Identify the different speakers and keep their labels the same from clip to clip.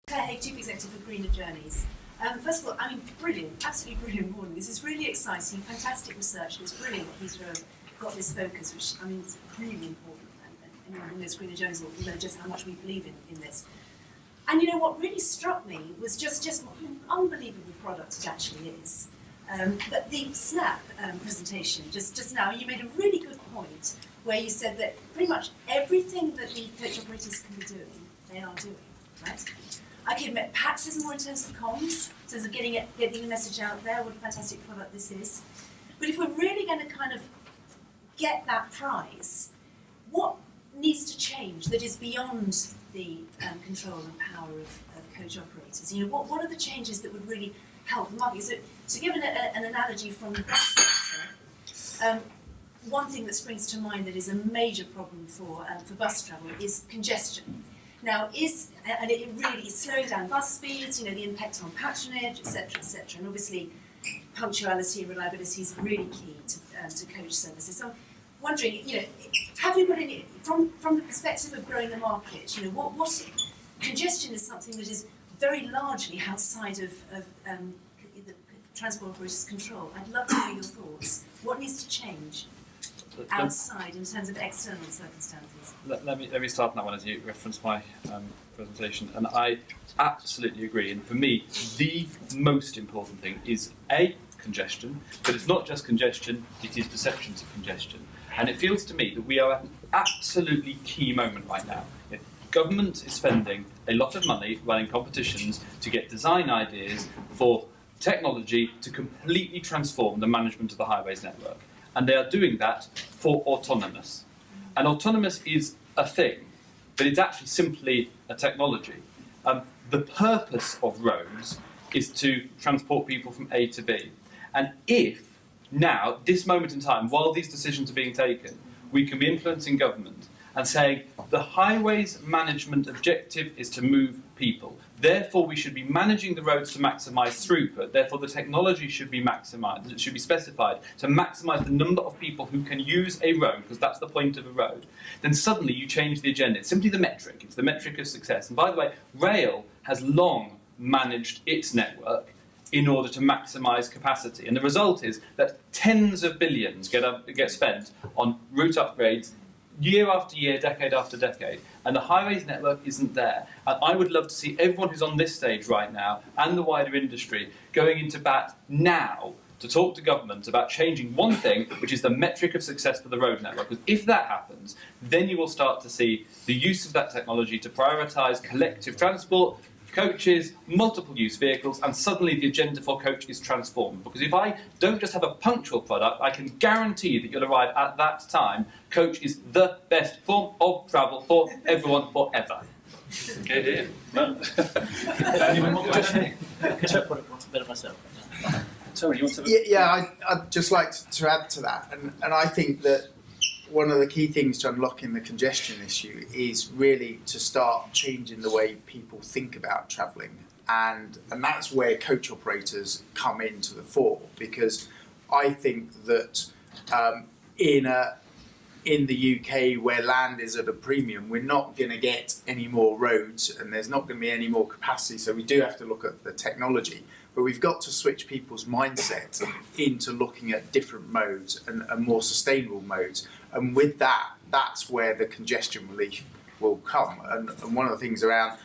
Speaker 1: Claire Haig, Chief Executive of Greener Journeys. First of all, I mean, brilliant, absolutely brilliant morning. This is really exciting, fantastic research, and it's brilliant that Heathrow got this focus, which, I mean, is really important. And anyone who knows Greener Journeys will know just how much we believe in this. And you know, what really struck me was just what an unbelievable product it actually is. But the Snap presentation, just now, you made a really good point where you said that pretty much everything that the coach operators can be doing, they are doing, right? Okay, perhaps there's more in terms of comms, in terms of getting the message out there, what a fantastic product this is. But if we're really going to kind of get that prize, what needs to change that is beyond the control and power of coach operators? You know, what are the changes that would really help the market? So, to give an analogy from the bus sector, one thing that springs to mind that is a major problem for bus travel is congestion. Now, and it really slows down bus speeds, you know, the impact on patronage, etc., etc. And obviously, punctuality and reliability is really key to coach services. So, I'm wondering, you know, have you got any, from the perspective of growing the market, you know, what congestion is something that is very largely outside of the transport operators' control. I'd love to hear your thoughts. What needs to change outside in terms of external circumstances?
Speaker 2: Let me start on that one as you referenced my presentation, and I absolutely agree. And for me, the most important thing is congestion, but it's not just congestion; it is perceptions of congestion. And it feels to me that we are at an absolutely key moment right now. Government is spending a lot of money running competitions to get design ideas for technology to completely transform the management of the highways network. And they are doing that for autonomous. And autonomous is a thing, but it's actually simply a technology. The purpose of roads is to transport people from A to B. And if now, this moment in time, while these decisions are being taken, we can be influencing government and saying the highways management objective is to move people. Therefore, we should be managing the roads to maximise throughput. Therefore, the technology should be maximised. It should be specified to maximise the number of people who can use a road, because that's the point of a road. Then suddenly you change the agenda. It's simply the metric. It's the metric of success. And by the way, rail has long managed its network in order to maximise capacity. And the result is that tens of billions get spent on route upgrades year after year, decade after decade, and the highways network isn't there. And I would love to see everyone who's on this stage right now, and the wider industry, going into bat now to talk to government about changing one thing, which is the metric of success for the road network. Because if that happens, then you will start to see the use of that technology to prioritise collective transport, coaches, multiple use vehicles, and suddenly the agenda for coach is transformed. Because if I don't just have a punctual product, I can guarantee that you'll arrive at that time. Coach is the best form of travel for everyone forever.
Speaker 3: Could I myself? Sorry, you want to?
Speaker 4: Yeah, I'd just like to add to that, and I think that one of the key things to unlocking the congestion issue is really to start changing the way people think about travelling, and that's where coach operators come into the fore, because I think that in the UK, where land is at a premium, we're not going to get any more roads, and there's not going to be any more capacity, so we do have to look at the technology. But we've got to switch people's mindset into looking at different modes and more sustainable modes. And with that, that's where the congestion relief will come. And one of the things around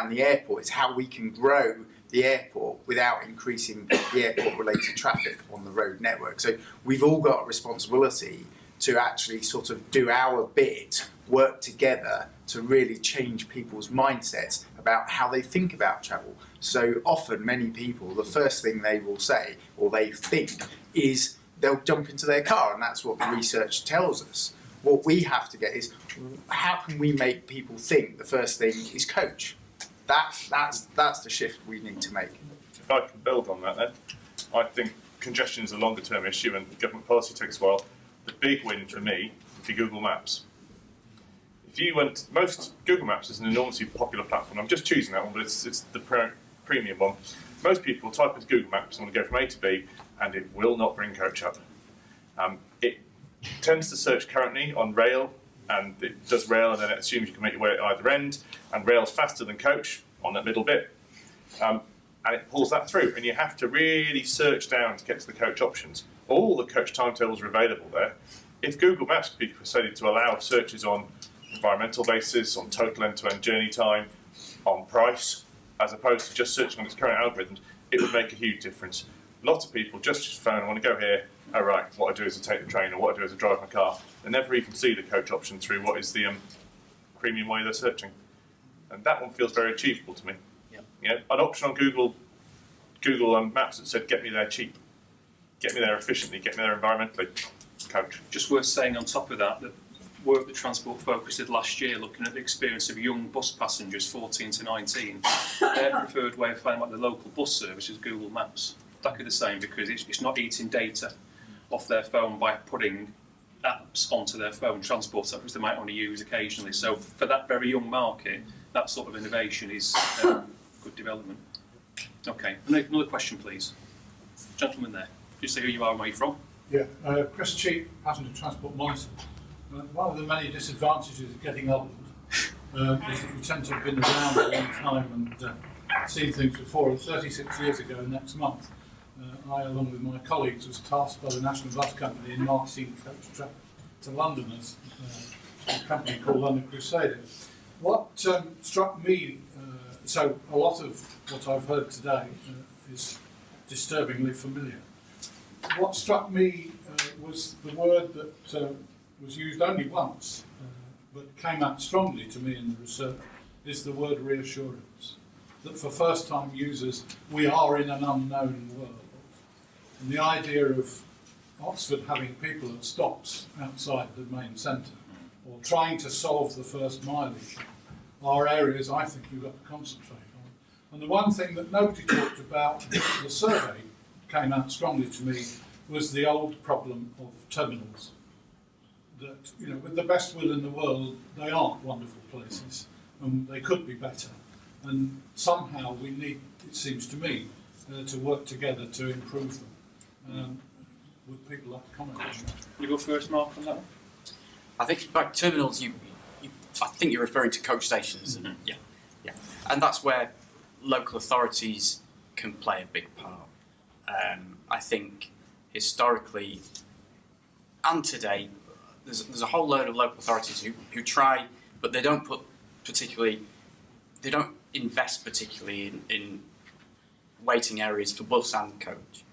Speaker 4: the airport is how we can grow the airport without increasing the airport-related traffic on the road network. So we've all got a responsibility to actually sort of do our bit, work together to really change people's mindsets about how they think about travel. So often, many people, the first thing they will say or they think is they'll jump into their car, and that's what the research tells us. What we have to get is, how can we make people think the first thing is coach? That's the shift we need to make.
Speaker 5: If I can build on that then, I think congestion is a longer term issue and government policy takes a while. The big win for me would be Google Maps. If you went, most Google Maps is an enormously popular platform. I'm just choosing that one, but it's the premium one. Most people type into Google Maps and want to go from A to B, and it will not bring coach up. It tends to search currently on rail, and it does rail, and then it assumes you can make your way at either end. And rail's faster than coach on that middle bit. and it pulls that through. And you have to really search down to get to the coach options. All the coach timetables are available there. If Google Maps could be persuaded to allow searches on environmental basis, on total end-to-end journey time, on price, as opposed to just searching on its current algorithms, it would make a huge difference. Lots of people just phone, I want to go here, oh right, what I do is I take the train, or what I do is I drive my car. They never even see the coach option through what is the premium way they're searching. And that one feels very achievable to me.
Speaker 3: Yeah.
Speaker 5: You know, an option on Google Maps that said, get me there cheap, get me there efficiently, get me there environmentally, coach.
Speaker 6: Just worth saying on top of that, the work that Transport Focus did last year, looking at the experience of young bus passengers, 14 to 19, their preferred way of finding out the local bus service is Google Maps. Exactly the same, because it's not eating data off their phone by putting apps onto their phone, transport apps they might only use occasionally. So for that very young market, that sort of innovation is good development. Okay, another question please. Gentleman there, just say who you are and where you're from.
Speaker 7: Yeah, Chris Cheap, Passenger Transport Monitor. One of the many disadvantages of getting old is that we tend to have been around a long time and seen things before. And 36 years ago next month, I, along with my colleagues, was tasked by the National Bus Company in marketing coach traffic to Londoners, a company called London Crusader. What struck me, so a lot of what I've heard today is disturbingly familiar. What struck me was the word that was used only once, but came out strongly to me in the research, is the word reassurance. That for first-time users, we are in an unknown world. And the idea of Oxford having people at stops outside the main centre, or trying to solve the first mile issue, are areas I think you've got to concentrate on. And the one thing that nobody talked about, the survey came out strongly to me, was the old problem of terminals. That, you know, with the best will in the world, they aren't wonderful places, and they could be better. And somehow we need, it seems to me, to work together to improve them. Would people like to comment on that?
Speaker 6: You go first, Mark, on that one?
Speaker 8: I think by terminals, I think you're referring to coach stations.
Speaker 6: Mm-hmm.
Speaker 8: Yeah. And that's where local authorities can play a big part. I think historically and today, there's a whole load of local authorities who try, but they don't invest particularly in waiting areas for bus and coach.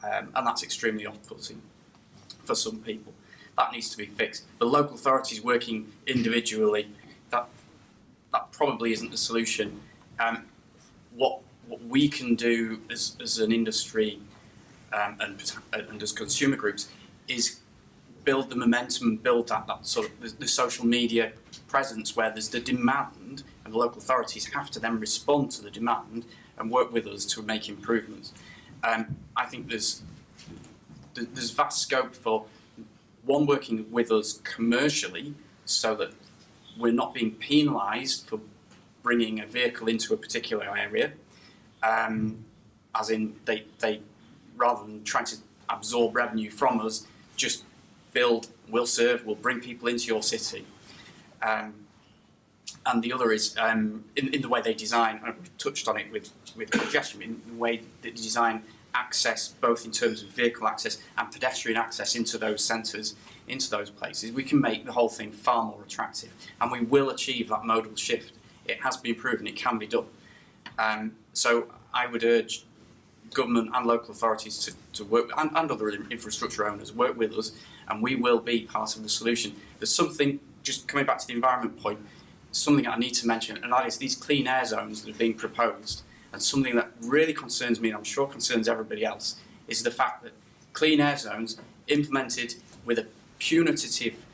Speaker 8: And that's extremely off-putting for some people. That needs to be fixed. The local authorities working individually, that probably isn't the solution. What we can do as an industry and as consumer groups is build the momentum, build that sort of the social media presence where there's the demand, and the local authorities have to then respond to the demand and work with us to make improvements. I think there's vast scope for one, working with us commercially so that we're not being penalised for bringing a vehicle into a particular area, as in they rather than trying to absorb revenue from us, just build, we'll serve, we'll bring people into your city. And the other is in the way they design, I've touched on it with congestion, in the way they design access, both in terms of vehicle access and pedestrian access into those centres, into those places, we can make the whole thing far more attractive. And we will achieve that modal shift. It has been proven it can be done. So I would urge government and local authorities to work, and other infrastructure owners, work with us, and we will be part of the solution. There's something, just coming back to the environment point, something I need to mention, and that is these clean air zones that are being proposed, and something that really concerns me, and I'm sure concerns everybody else, is the fact that clean air zones implemented with a punitive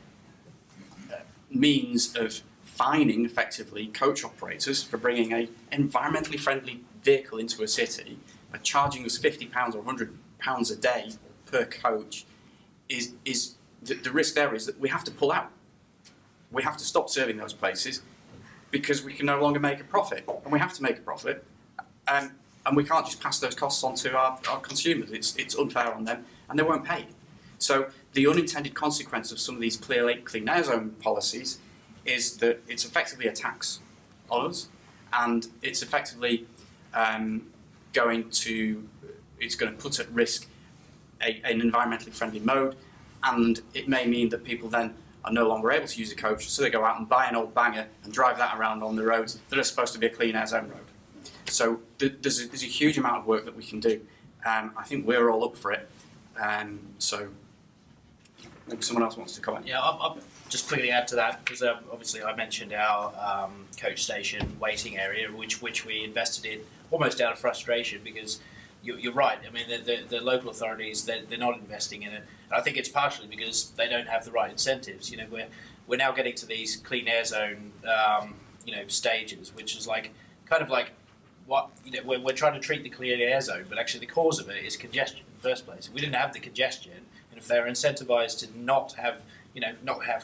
Speaker 8: means of fining, effectively, coach operators for bringing an environmentally friendly vehicle into a city, by charging us £50 or £100 a day per coach, is the risk there is that we have to pull out. We have to stop serving those places because we can no longer make a profit, and we have to make a profit, and we can't just pass those costs on to our consumers. It's unfair on them, and they won't pay. So the unintended consequence of some of these clean air zone policies is that it's effectively a tax on us, and it's effectively it's going to put at risk an environmentally friendly mode, and it may mean that people then are no longer able to use a coach, so they go out and buy an old banger and drive that around on the roads that are supposed to be a clean air zone road. So there's a huge amount of work that we can do. I think we're all up for it. So maybe someone else wants to comment.
Speaker 3: Yeah, I'll just quickly add to that, because obviously I mentioned our coach station waiting area, which we invested in almost out of frustration, because you're right. I mean, the local authorities, they're not investing in it. And I think it's partially because they don't have the right incentives. You know, we're now getting to these clean air zone, stages, which is kind of like what, we're trying to treat the clean air zone, but actually the cause of it is congestion in the first place. If we didn't have the congestion, and if they're incentivized to not have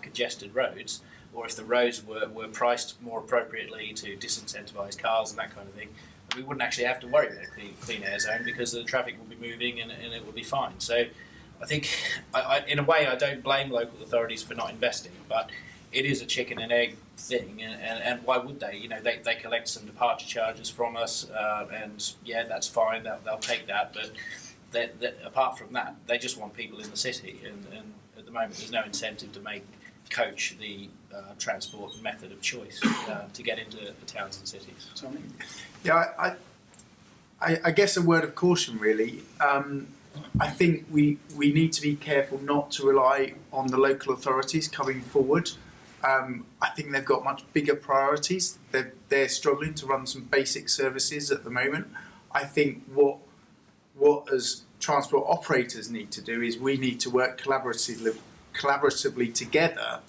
Speaker 3: congested roads, or if the roads were priced more appropriately to disincentivize cars and that kind of thing, we wouldn't actually have to worry about a clean air zone, because the traffic will be moving and it will be fine. So I think, in a way, I don't blame local authorities for not investing, but it is a chicken and egg thing, and why would they? They collect some departure charges from us, and yeah, that's fine, they'll take that, but apart from that, they just want people in the city, and at the moment there's no incentive to make coach the transport method of choice to get into the towns and cities. So,
Speaker 4: Yeah, I guess a word of caution really. I think we need to be careful not to rely on the local authorities coming forward. I think they've got much bigger priorities. They're struggling to run some basic services at the moment. I think what as transport operators need to do is we need to work collaboratively together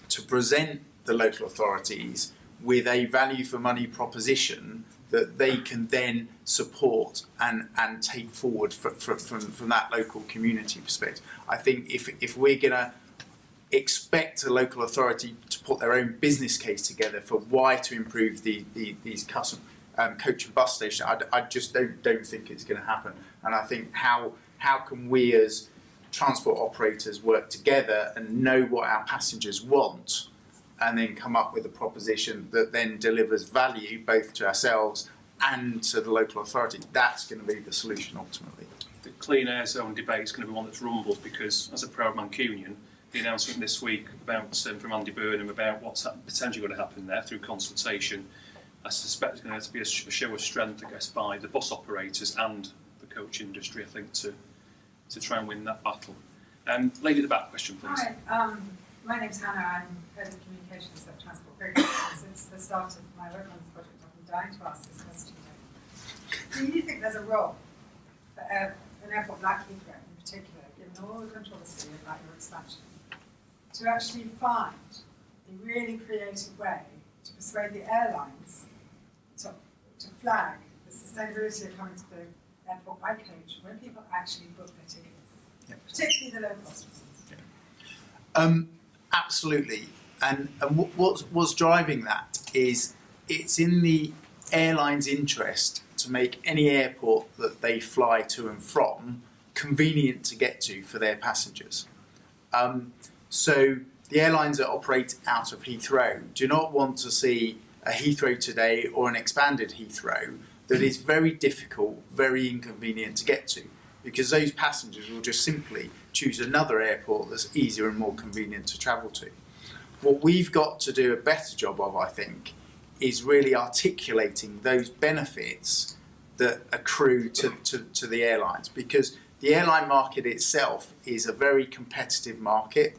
Speaker 4: to present the local authorities with a value for money proposition that they can then support and take forward from that local community perspective. I think if we're going to expect a local authority to put their own business case together for why to improve these custom coach and bus stations, I just don't think it's going to happen. And I think how can we as transport operators work together and know what our passengers want, and then come up with a proposition that then delivers value both to ourselves and to the local authority. That's going to be the solution ultimately.
Speaker 6: The clean air zone debate is going to be one that's rumbled, because as a proud Mancunian, the announcement this week from Andy Burnham about what's potentially going to happen there through consultation, I suspect it's going to be a show of strength, I guess, by the bus operators and the coach industry, I think, to try and win that battle. Lady at the back, question please.
Speaker 9: Hi, my name's Hannah. I'm Head of Communications at Transport Focus. Since the start of my work on this project, I've been dying to ask this question. Do you think there's a role for an airport like Heathrow in particular, given all the controversy about your expansion, to actually find a really creative way to persuade the airlines to flag the sustainability of coming to the airport by coach when people actually book their tickets? Yep. Particularly the low-cost ones.
Speaker 4: Absolutely, and what's driving that is it's in the airline's interest to make any airport that they fly to and from convenient to get to for their passengers. So the airlines that operate out of Heathrow do not want to see a Heathrow today or an expanded Heathrow that is very difficult, very inconvenient to get to, because those passengers will just simply choose another airport that's easier and more convenient to travel to. What we've got to do a better job of, I think, is really articulating those benefits that accrue to the airlines, because the airline market itself is a very competitive market.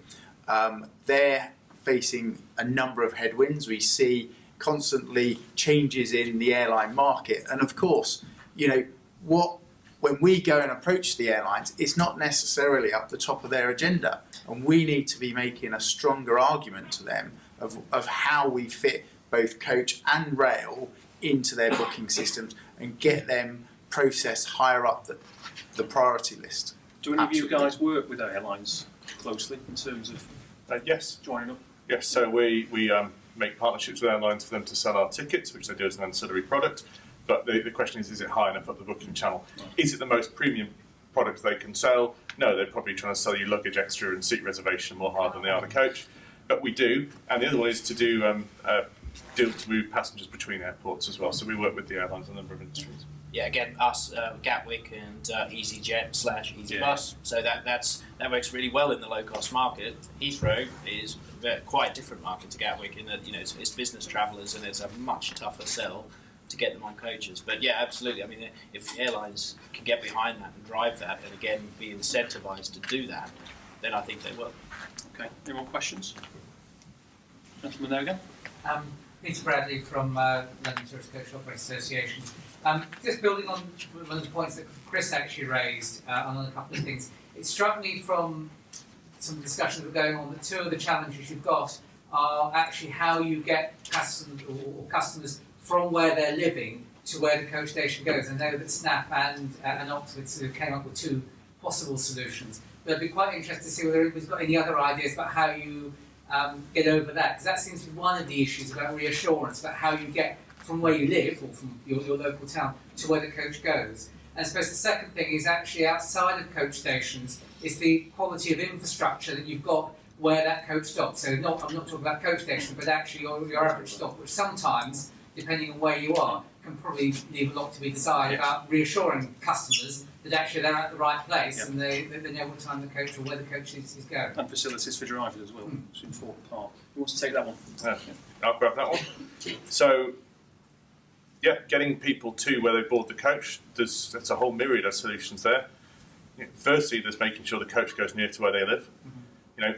Speaker 4: They're facing a number of headwinds. We see constantly changes in the airline market, and of course, when we go and approach the airlines, it's not necessarily up the top of their agenda, and we need to be making a stronger argument to them of how we fit both coach and rail into their booking systems and get them processed higher up the priority list.
Speaker 6: Do any of you guys work with airlines closely in terms of
Speaker 5: yes,
Speaker 6: joining up?
Speaker 5: Yes, so we make partnerships with airlines for them to sell our tickets, which they do as an ancillary product. But the question is it high enough up the booking channel? Is it the most premium product they can sell? No, they're probably trying to sell you luggage extra and seat reservation more hard than they are the coach. But we do. And the other one is to do deals to move passengers between airports as well. So we work with the airlines and a number of industries.
Speaker 3: Yeah, again, us, Gatwick and EasyJet/EasyBus. So that works really well in the low-cost market. Heathrow is quite a different market to Gatwick in that it's business travellers and it's a much tougher sell to get them on coaches. But yeah, absolutely. I mean, if airlines can get behind that and drive that, and again be incentivised to do that, then I think they will.
Speaker 6: Okay. Any more questions? Gentleman there again.
Speaker 10: Peter Bradley from London Tourist Coach Operators Association. Just building on one of the points that Chris actually raised on a couple of things, it struck me from some discussions that were going on that two of the challenges you've got are actually how you get customers from where they're living to where the coach station goes. I know that Snap and Oxford sort of came up with two possible solutions, but I'd be quite interested to see whether anybody's got any other ideas about how you get over that, because that seems to be one of the issues about reassurance, about how you get from where you live or from your local town to where the coach goes. And I suppose the second thing is actually outside of coach stations is the quality of infrastructure that you've got where that coach stops. So I'm not talking about coach station, but actually your average stop, which sometimes, depending on where you are, can probably leave a lot to be desired about reassuring customers that actually they're at the right place and they know what time the coach or where the coach is going.
Speaker 6: And facilities for drivers as well. It's an important part. Who wants to take that one?
Speaker 5: I'll grab that one. So, yeah, getting people to where they board the coach, there's a whole myriad of solutions there. Firstly, there's making sure the coach goes near to where they live.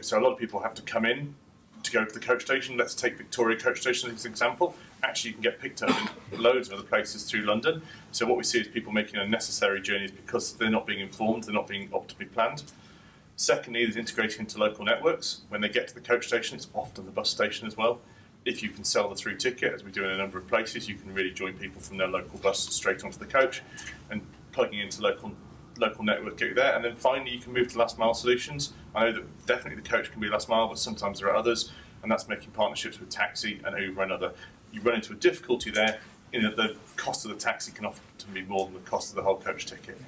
Speaker 5: So a lot of people have to come in to go to the coach station. Let's take Victoria Coach Station as an example. Actually, you can get picked up in loads of other places through London. So what we see is people making unnecessary journeys because they're not being informed, they're not being optimally planned. Secondly, there's integrating into local networks. When they get to the coach station, it's often the bus station as well. If you can sell the through ticket, as we do in a number of places, you can really join people from their local bus straight onto the coach, and plugging into local network, get you there. And then finally, you can move to last mile solutions. I know that definitely the coach can be last mile, but sometimes there are others, and that's making partnerships with taxi and Uber and other. You run into a difficulty there in that the cost of the taxi can often be more than the cost of the whole coach ticket,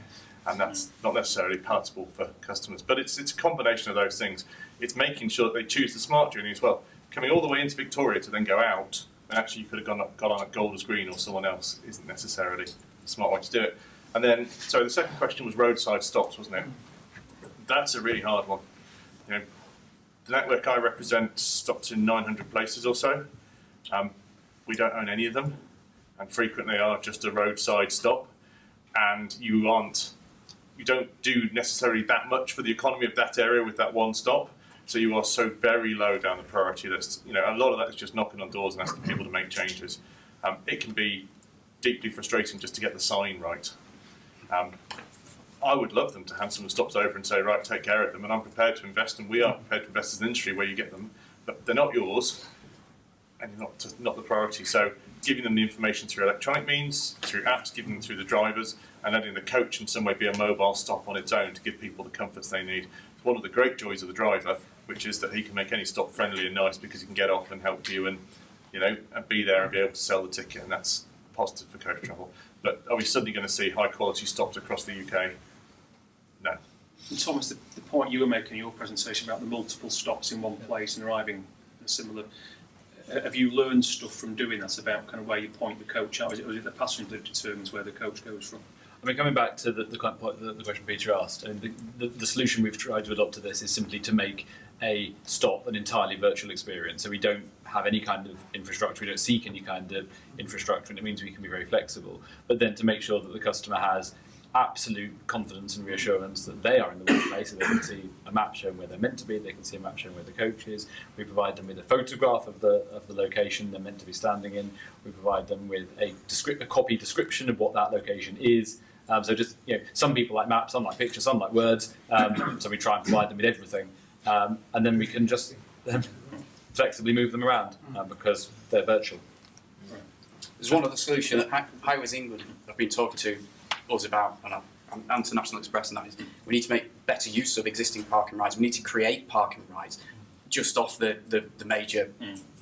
Speaker 5: and that's not necessarily palatable for customers. But it's a combination of those things. It's making sure that they choose the smart journey as well. Coming all the way into Victoria to then go out, and actually you could have gone on at Golders Green or someone else, isn't necessarily a smart way to do it. And then, so the second question was roadside stops, wasn't it? That's a really hard one. The network I represent stops in 900 places or so. We don't own any of them, and frequently are just a roadside stop. And you don't do necessarily that much for the economy of that area with that one stop. So you are so very low down the priority list. A lot of that is just knocking on doors and asking people to make changes. It can be deeply frustrating just to get the sign right. I would love them to hand some stops over and say, right, take care of them, and I'm prepared to invest, and we are prepared to invest as an industry where you get them, but they're not yours, and not the priority. So giving them the information through electronic means, through apps, giving them through the drivers, and letting the coach in some way be a mobile stop on its own to give people the comforts they need. It's one of the great joys of the driver, which is that he can make any stop friendly and nice because he can get off and help you and be there and be able to sell the ticket, and that's positive for coach travel. But are we suddenly going to see high quality stops across the UK? No.
Speaker 6: And Thomas, the point you were making in your presentation about the multiple stops in one place and arriving similar, have you learned stuff from doing that about kind of where you point the coach out? Or is it the passenger that determines where the coach goes from?
Speaker 2: I mean, coming back to the question Peter asked, the solution we've tried to adopt to this is simply to make a stop an entirely virtual experience. So we don't have any kind of infrastructure, we don't seek any kind of infrastructure, and it means we can be very flexible. But then to make sure that the customer has absolute confidence and reassurance that they are in the right place, so they can see a map showing where they're meant to be, they can see a map showing where the coach is. We provide them with a photograph of the location they're meant to be standing in. We provide them with a copy description of what that location is. So just, some people like maps, some like pictures, some like words. So we try and provide them with everything. And then we can just flexibly move them around because they're virtual.
Speaker 8: There's one other solution that Highways England have been talking to us about, and to National Express, and that is we need to make better use of existing parking rides. We need to create parking rides just off the major,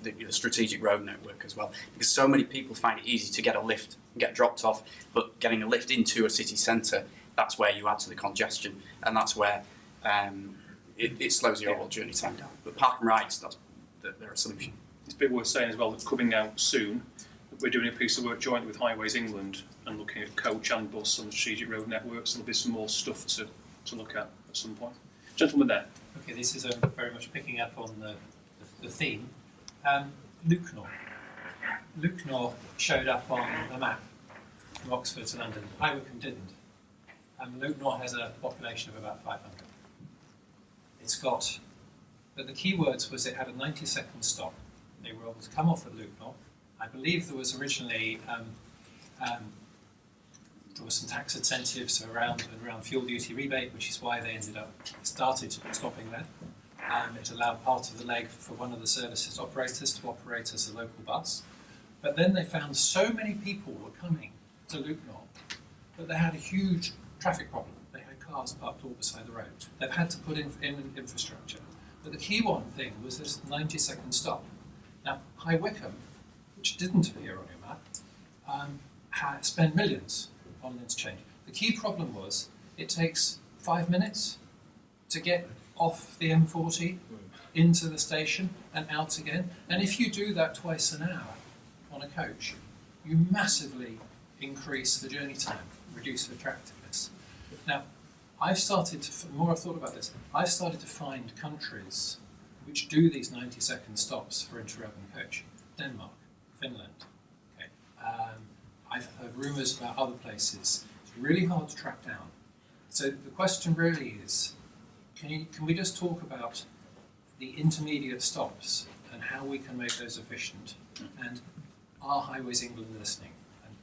Speaker 8: the strategic road network as well, because so many people find it easy to get a lift and get dropped off, but getting a lift into a city centre, that's where you add to the congestion, and that's where it slows your overall journey time down. But parking rides, they're a solution.
Speaker 6: bit worth saying as well that coming out soon, we're doing a piece of work jointly with Highways England and looking at coach and bus and strategic road networks. There'll be some more stuff to look at some point. Gentleman there.
Speaker 11: Okay, this is very much picking up on the theme. Lucknow showed up on the map from Oxford to London. High Wycombe didn't. Lucknow has a population of about 500. But the key words was it had a 90-second stop. They were able to come off at Lucknow. I believe there was originally there were some tax incentives around fuel duty rebate, which is why they started stopping there. It allowed part of the leg for one of the services operators to operate as a local bus. But then they found so many people were coming to Lucknow that they had a huge traffic problem. They had cars parked all beside the road. They've had to put in infrastructure. But the key thing was this 90-second stop. Now, High Wycombe, which didn't appear on your map, had spent millions on an interchange. The key problem was it takes 5 minutes to get off the M40 into the station and out again. And if you do that twice an hour on a coach, you massively increase the journey time, reduce the attractiveness. Now, the more I've thought about this, I've started to find countries which do these 90-second stops for interurban coach. Denmark, Finland. Okay. I've heard rumours about other places. It's really hard to track down. So the question really is, can we just talk about the intermediate stops and how we can make those efficient? And are Highways England listening? And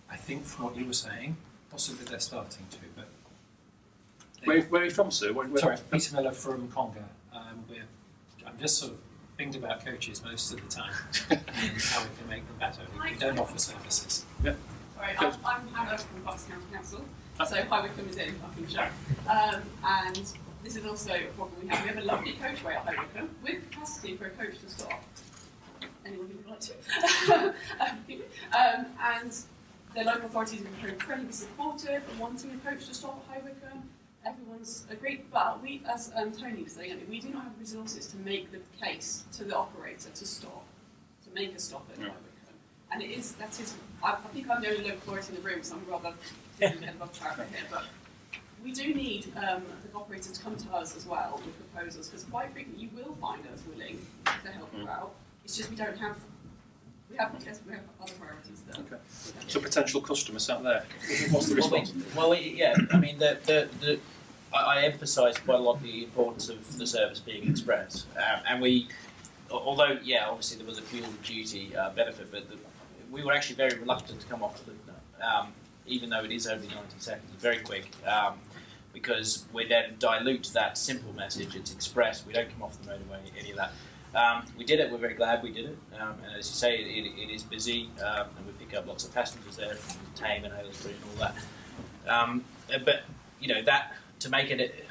Speaker 11: I think from what you were saying, possibly they're starting to, but...
Speaker 6: Where are you from, sir?
Speaker 11: Sorry, Peter Miller from Conga. I'm just sort of thinking about coaches most of the time and how we can make them better. We don't offer services.
Speaker 6: Yeah.
Speaker 12: Sorry, I'm Hannah from Bucks County Council, so High Wycombe is in Buckinghamshire. And this is also a problem we have. We have a lovely coachway at High Wycombe with capacity for a coach to stop. Anyone who would like to. And the local authorities have been incredibly supportive of wanting a coach to stop at High Wycombe. Everyone's agreed, but we, as Tony was saying, we do not have resources to make the case to the operator to stop, to make a stop at High Wycombe. And I think I'm the only local authority in the room, so I'm rather head above parapet here, but we do need the operator to come to us as well with proposals, because quite frequently you will find us willing to help you out. It's just we have other priorities there.
Speaker 6: Okay. So potential customers out there. What's the response?
Speaker 3: Well, yeah. I mean, I emphasise quite a lot the importance of the service being express, and we, although obviously there was a fuel duty benefit, but we were actually very reluctant to come off the even though it is only 90 seconds, very quick, because we then dilute that simple message. It's express. We don't come off the motorway, any of that. We did it. We're very glad we did it. And as you say, it is busy, and we pick up lots of passengers there from Tame and Aylesbury and all that. But that to make it,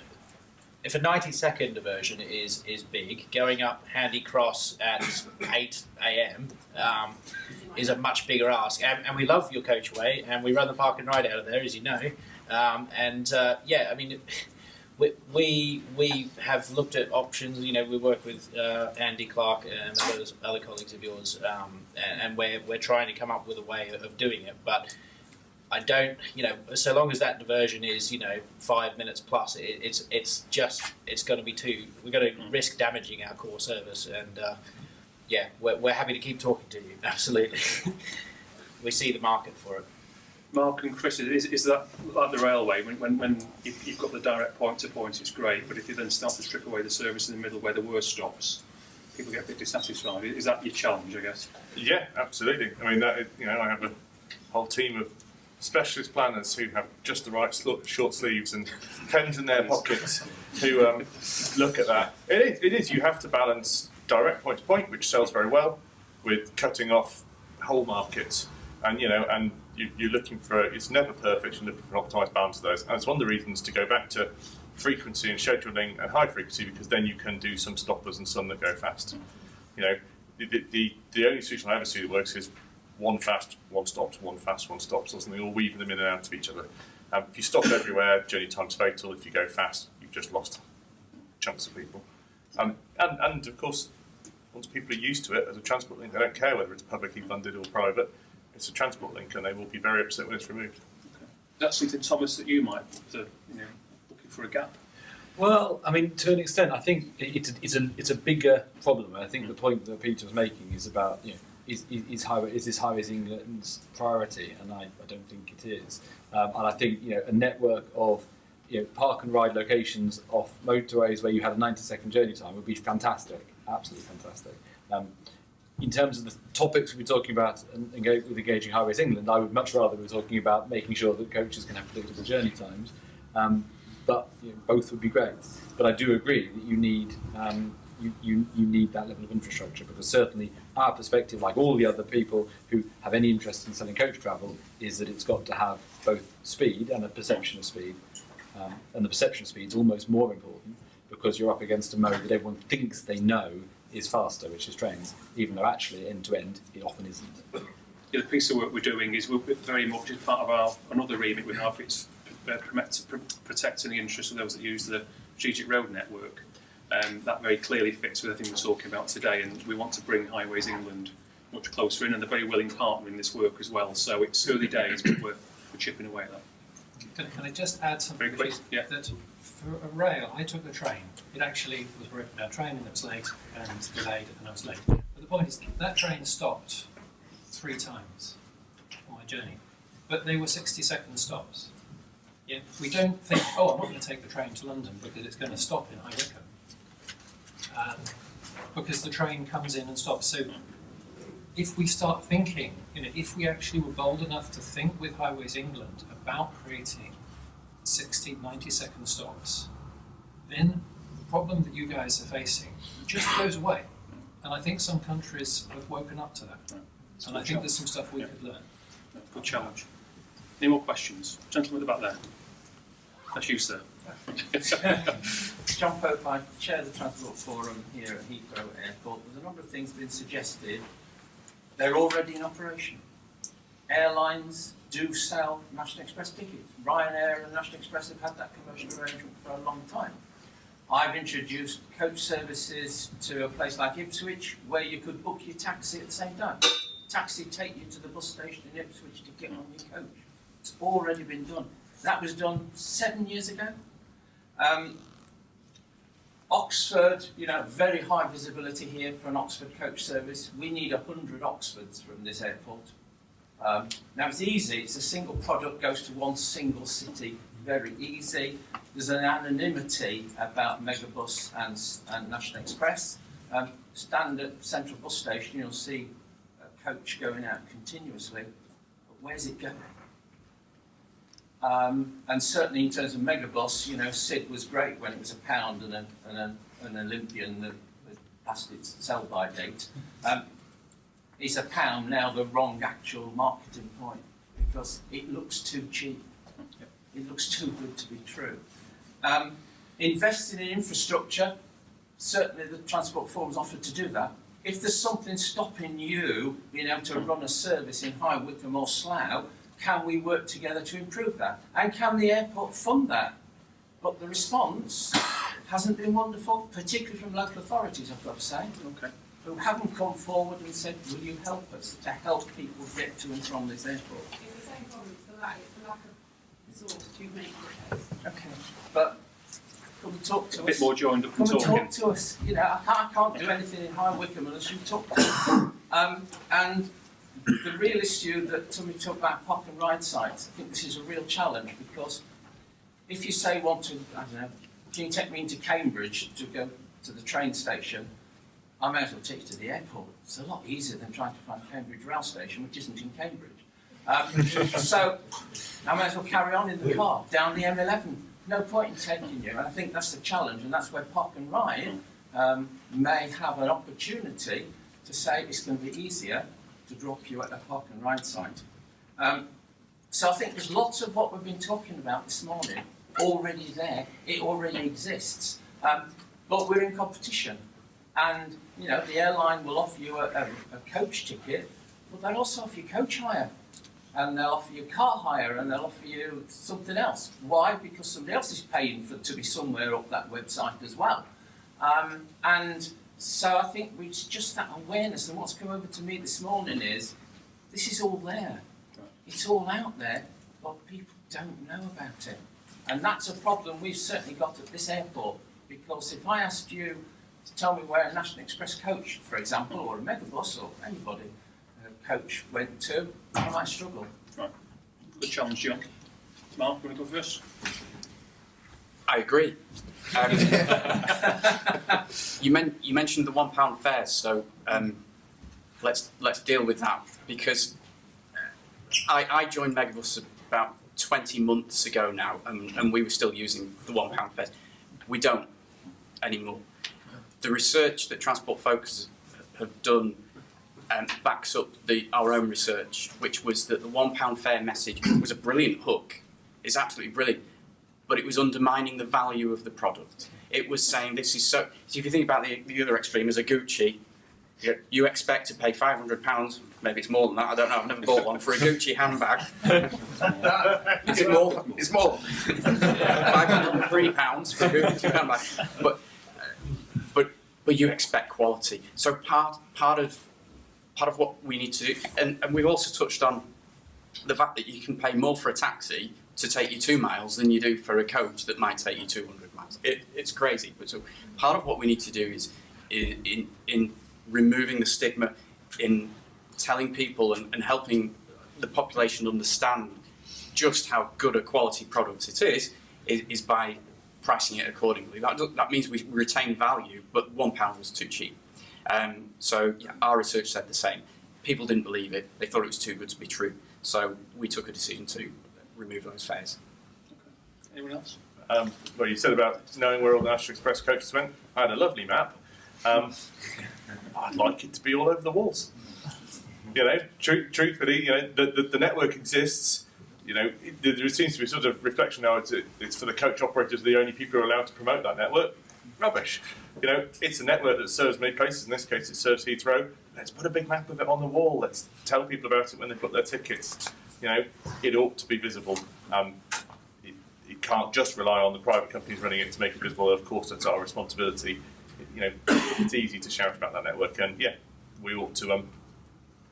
Speaker 3: if a 90-second version is big, going up Handy Cross at 8 a.m. Is a much bigger ask. And we love your coachway, and we run the park and ride out of there, as you know. I mean. We have looked at options. We work with Andy Clark and other colleagues of yours, and we're trying to come up with a way of doing it. But I don't, so long as that diversion is 5 minutes plus, it's going to be too. We're going to risk damaging our core service, and we're happy to keep talking to you. Absolutely, we see the market for it.
Speaker 6: Mark and Chris, is that like the railway? When you've got the direct point to point, it's great, but if you then start to strip away the service in the middle where the worst stops, people get a bit dissatisfied. Is that your challenge, I guess?
Speaker 5: Yeah, absolutely. I mean, I have a whole team of specialist planners who have just the right short sleeves and pens in their pockets who look at that. It is. You have to balance direct point to point, which sells very well, with cutting off whole markets, and you're looking for, it's never perfect, you're looking for an optimised balance of those. And it's one of the reasons to go back to frequency and scheduling and high frequency, because then you can do some stoppers and some that go fast. The only solution I ever see that works is one fast, one stops, one fast, one stops, or something, or weaving them in and out of each other. If you stop everywhere, journey time's fatal. If you go fast, you've just lost chunks of people. And of course, once people are used to it as a transport link, they don't care whether it's publicly funded or private. It's a transport link, and they will be very upset when it's removed.
Speaker 6: That's something, Thomas, that you might looking for a gap.
Speaker 2: Well, I mean, to an extent, I think it's a bigger problem. I think the point that Peter was making is about, is this Highways England's priority? And I don't think it is. And I think a network of park and ride locations off motorways where you had a 90-second journey time would be fantastic, absolutely fantastic. In terms of the topics we're talking about with engaging Highways England, I would much rather be talking about making sure that coaches can have predictable journey times. But both would be great. But I do agree that you need you need that level of infrastructure, because certainly our perspective, like all the other people who have any interest in selling coach travel, is that it's got to have both speed and a perception of speed. And the perception of speed is almost more important, because you're up against a mode that everyone thinks they know is faster, which is trains, even though actually end to end it often isn't.
Speaker 6: The piece of work we're doing is we're very much as part of another remit we have. It's protecting the interests of those that use the strategic road network. That very clearly fits with everything we're talking about today, and we want to bring Highways England much closer in, and they're very willing partner in this work as well. So it's early days, but we're chipping away at that.
Speaker 11: Can I just add something?
Speaker 6: Very quick, yeah.
Speaker 11: That for a rail, I took the train. It actually was a broken down train, and it was late, and delayed, and I was late. But the point is, that train stopped 3 times on my journey, but they were 60-second stops. Yeah, we don't think, I'm not going to take the train to London because it's going to stop in High Wycombe, because the train comes in and stops. So if we start thinking, if we actually were bold enough to think with Highways England about creating 60, 90-second stops, then the problem that you guys are facing just goes away. And I think some countries have woken up to that. And I think there's some stuff we could learn.
Speaker 6: Good challenge. Any more questions? Gentleman at the back there. That's you, sir.
Speaker 13: John Pope, I chair the Transport Forum here at Heathrow Airport. There's a number of things been suggested. They're already in operation. Airlines do sell National Express tickets. Ryanair and National Express have had that commercial arrangement for a long time. I've introduced coach services to a place like Ipswich, where you could book your taxi at the same time. Taxi take you to the bus station in Ipswich to get on your coach. It's already been done. That was done 7 years ago. Oxford, very high visibility here for an Oxford coach service. We need 100 Oxfords from this airport. Now it's easy, it's a single product, goes to one single city, very easy. There's an anonymity about Megabus and National Express. Stand at Central Bus Station, you'll see a coach going out continuously, but where's it going? And certainly in terms of Megabus, Sid was great when it was £1 and an Olympian that passed its sell-by date. Is £1 now the wrong actual marketing point, because it looks too cheap. It looks too good to be true. Investing in infrastructure, certainly the Transport Forum's offered to do that. If there's something stopping you being able to run a service in High Wycombe or Slough, can we work together to improve that? And can the airport fund that? But the response hasn't been wonderful, particularly from local authorities, I've got to say, who haven't come forward and said, will you help us to help people get to and from this airport?
Speaker 12: It's the same problem, it's the lack of resource to make repairs.
Speaker 13: Okay, but come and talk to us.
Speaker 6: A bit more joined up and
Speaker 13: Come and
Speaker 6: talking.
Speaker 13: talk to us. I can't do anything in High Wycombe unless you talk to us. And the real issue that somebody talked about park and ride sites, I think this is a real challenge, because if you say can you take me into Cambridge to go to the train station, I may as well take you to the airport. It's a lot easier than trying to find Cambridge rail station, which isn't in Cambridge. So I may as well carry on in the car down the M11. No point in taking you. And I think that's the challenge, and that's where park and ride may have an opportunity to say it's going to be easier to drop you at a park and ride site. So I think there's lots of what we've been talking about this morning already there. It already exists. But we're in competition. And, the airline will offer you a coach ticket, but they'll also offer you coach hire. And they'll offer you car hire, and they'll offer you something else. Why? Because somebody else is paying to be somewhere up that website as well. And So I think it's just that awareness, and what's come over to me this morning is, this is all there. It's all out there, but people don't know about it. And that's a problem we've certainly got at this airport, because if I asked you to tell me where a National Express coach, for example, or a Megabus, or anybody, coach went to, I might struggle.
Speaker 6: Right. Good challenge, John. Mark, want to go first?
Speaker 8: I agree. You mentioned the £1 fares, so let's deal with that, because I joined Megabus about 20 months ago now, and we were still using the £1 fares. We don't anymore. The research that Transport Focus have done backs up our own research, which was that the £1 fare message was a brilliant hook. It's absolutely brilliant, but it was undermining the value of the product. It was saying this is so if you think about the other extreme as a Gucci, you expect to pay £500, maybe it's more than that, I don't know, I've never bought one, for a Gucci handbag. Is it more? It's more. £503 for a Gucci handbag. But you expect quality. So part of what we need to do, and we've also touched on the fact that you can pay more for a taxi to take you 2 miles than you do for a coach that might take you 200 miles. It's crazy. But so part of what we need to do is in removing the stigma, in telling people and helping the population understand just how good a quality product it is by pricing it accordingly. That means we retain value, but £1 was too cheap. So yeah, our research said the same. People didn't believe it. They thought it was too good to be true. So we took a decision to remove those fares.
Speaker 6: Okay. Anyone else?
Speaker 5: Well, you said about knowing where all the National Express coaches went. I had a lovely map. I'd like it to be all over the walls. You know, truthfully, you know, the network exists. You know, there seems to be sort of reflection now. It's for the coach operators, the only people who are allowed to promote that network. Rubbish. You know, it's a network that serves many places. In this case, it serves Heathrow. Let's put a big map of it on the wall. Let's tell people about it when they book their tickets. You know, it ought to be visible. It can't just rely on the private companies running it to make it visible. Of course, that's our responsibility. You know, it's easy to shout about that network, and yeah, we ought to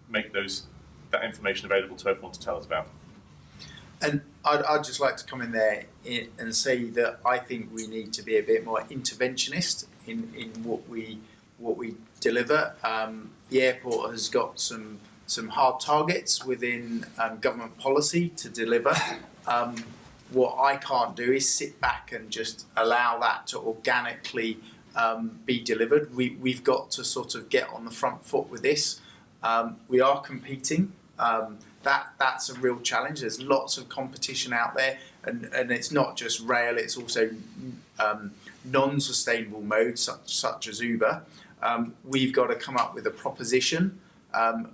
Speaker 5: make that information available to everyone to tell us about.
Speaker 4: And I'd just like to come in there and say that I think we need to be a bit more interventionist in what we deliver. The airport has got some hard targets within government policy to deliver. What I can't do is sit back and just allow that to organically be delivered. We've got to sort of get on the front foot with this. We are competing. That's a real challenge. There's lots of competition out there, and it's not just rail, it's also non-sustainable modes such as Uber. We've got to come up with a proposition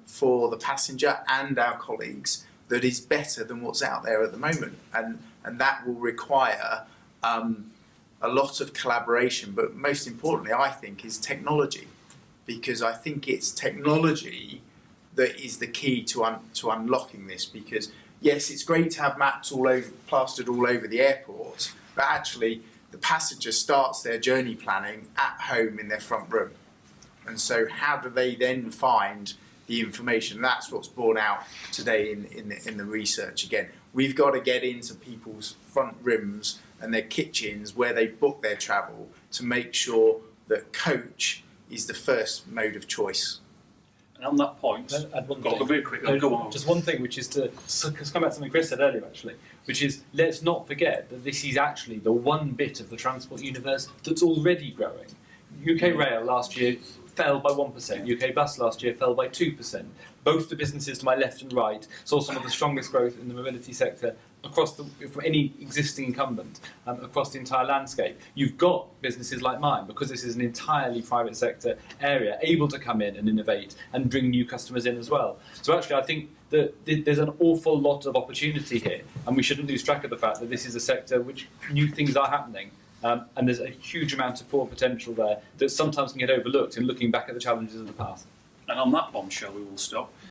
Speaker 4: for the passenger and our colleagues that is better than what's out there at the moment, and that will require a lot of collaboration, but most importantly, I think, is technology, because I think it's technology that is the key to unlocking this. Because yes, it's great to have maps plastered all over the airport, but actually the passenger starts their journey planning at home in their front room. And so how do they then find the information? That's what's borne out today in the research. Again, we've got to get into people's front rooms and their kitchens where they book their travel to make sure that coach is the first mode of choice.
Speaker 6: And on that point, go very quickly. Go on.
Speaker 2: Just one thing, which is to come back to something Chris said earlier, actually, which is let's not forget that this is actually the one bit of the transport universe that's already growing. UK Rail last year fell by 1%. UK Bus last year fell by 2%. Both the businesses to my left and right saw some of the strongest growth in the mobility sector from any existing incumbent across the entire landscape. You've got businesses like mine, because this is an entirely private sector area, able to come in and innovate and bring new customers in as well. So actually I think that there's an awful lot of opportunity here, and we shouldn't lose track of the fact that this is a sector which new things are happening. And there's a huge amount of forward potential there that sometimes can get overlooked in looking back at the challenges of the past.
Speaker 6: And on that bombshell, we will stop.